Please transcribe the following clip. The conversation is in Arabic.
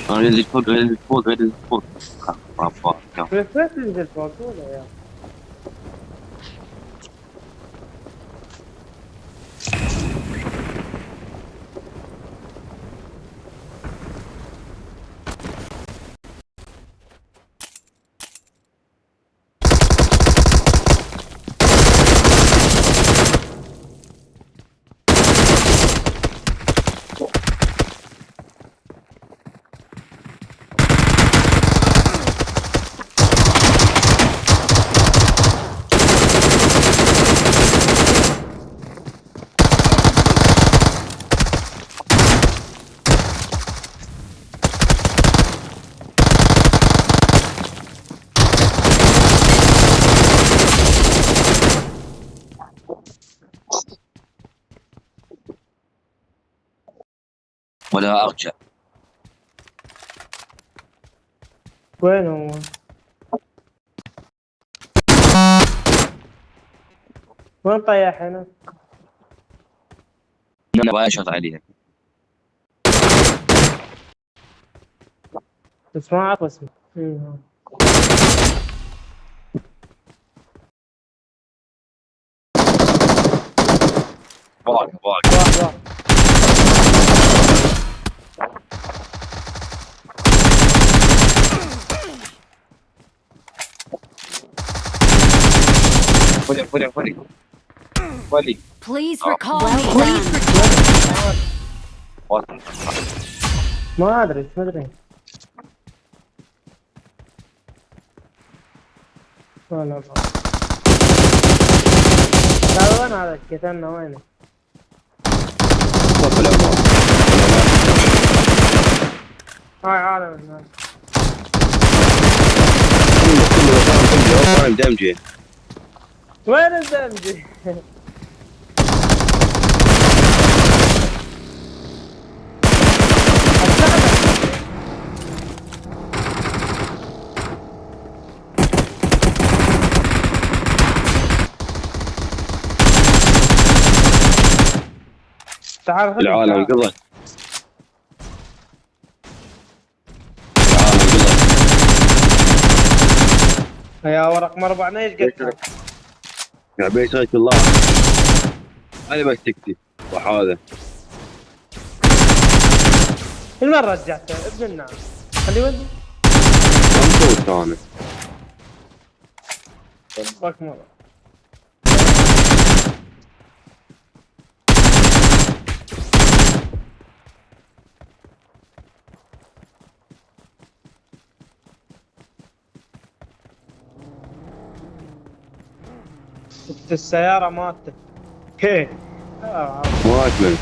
انزل فوق انزل فوق انزل فوق. كيف تنزل فوق ولا يا ولا ارجع. وين هو؟ وين طيح هنا؟ انا ابغى اشوط عليها. بس ما اعرف اسمه. باق واحد واحد. ولي Please Oh. recall me. Please recall. ما ادري. لا لا. هذا وين هذا كتلنا وينه؟ هاي عالم الناس. كل دمجي. وين الزمجي؟ تعال خذ العالم قضى. العالم قضى. يا ورق مربعنا ايش قلت؟ يا بيت الله. انا بس تكتي صح هذا. من رجعته ابن الناس؟ خلي ودي. ممكن انا. ربك مرة. السيارة ماتت. كيف؟ ما اكمل.